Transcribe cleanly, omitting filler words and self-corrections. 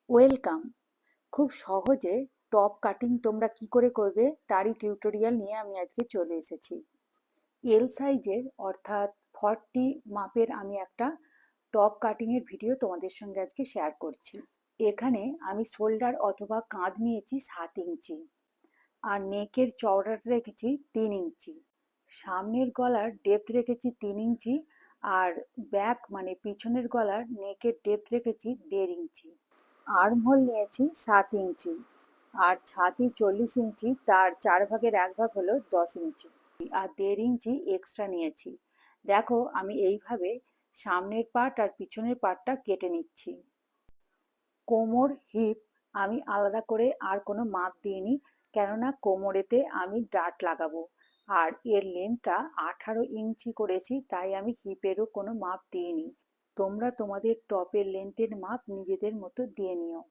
Welcome. খুব সহজে top cutting তোমরা কি করে করবে তারই টিউটোরিয়াল নিয়ে আমি আজকে চলে এসেছি। এল সাইজের অর্থাৎ 40 মাপের আমি একটা টপ কাটিং এর ভিডিও তোমাদের সঙ্গে আজকে শেয়ার করছি। এখানে আমি শোল্ডার অথবা কাঁধ নিয়েছি 7 ইঞ্চি আর নেকের চওড়াটা রেখেছি 3 ইঞ্চি, সামনের গলার ডেপথ রেখেছি 3 ইঞ্চি আর ব্যাক মানে পিছনের গলার নেকের ডেপথ রেখেছি 1.5 ইঞ্চি। আর্মহোল নিয়েছি 7 ইঞ্চি আর ছাতি 40 ইঞ্চি, তার 4 ভাগের 1 ভাগ হলো 10 ইঞ্চি আর 1.5 ইঞ্চি এক্সট্রা নিয়েছি। দেখো আমি এইভাবে সামনের পার্ট আর পিছনের পার্টটা কেটে নিচ্ছি। কোমর হিপ আমি আলাদা করে আর কোনো মাপ দিইনি, কেননা কোমরেতে আমি ডাট লাগাবো আর এর লেন্থটা 18 ইঞ্চি করেছি, তাই আমি হিপেরও কোনো মাপ দিইনি। তোমরা তোমাদের টপের লেন্থের মাপ নিজেদের মতো দিয়ে নিও।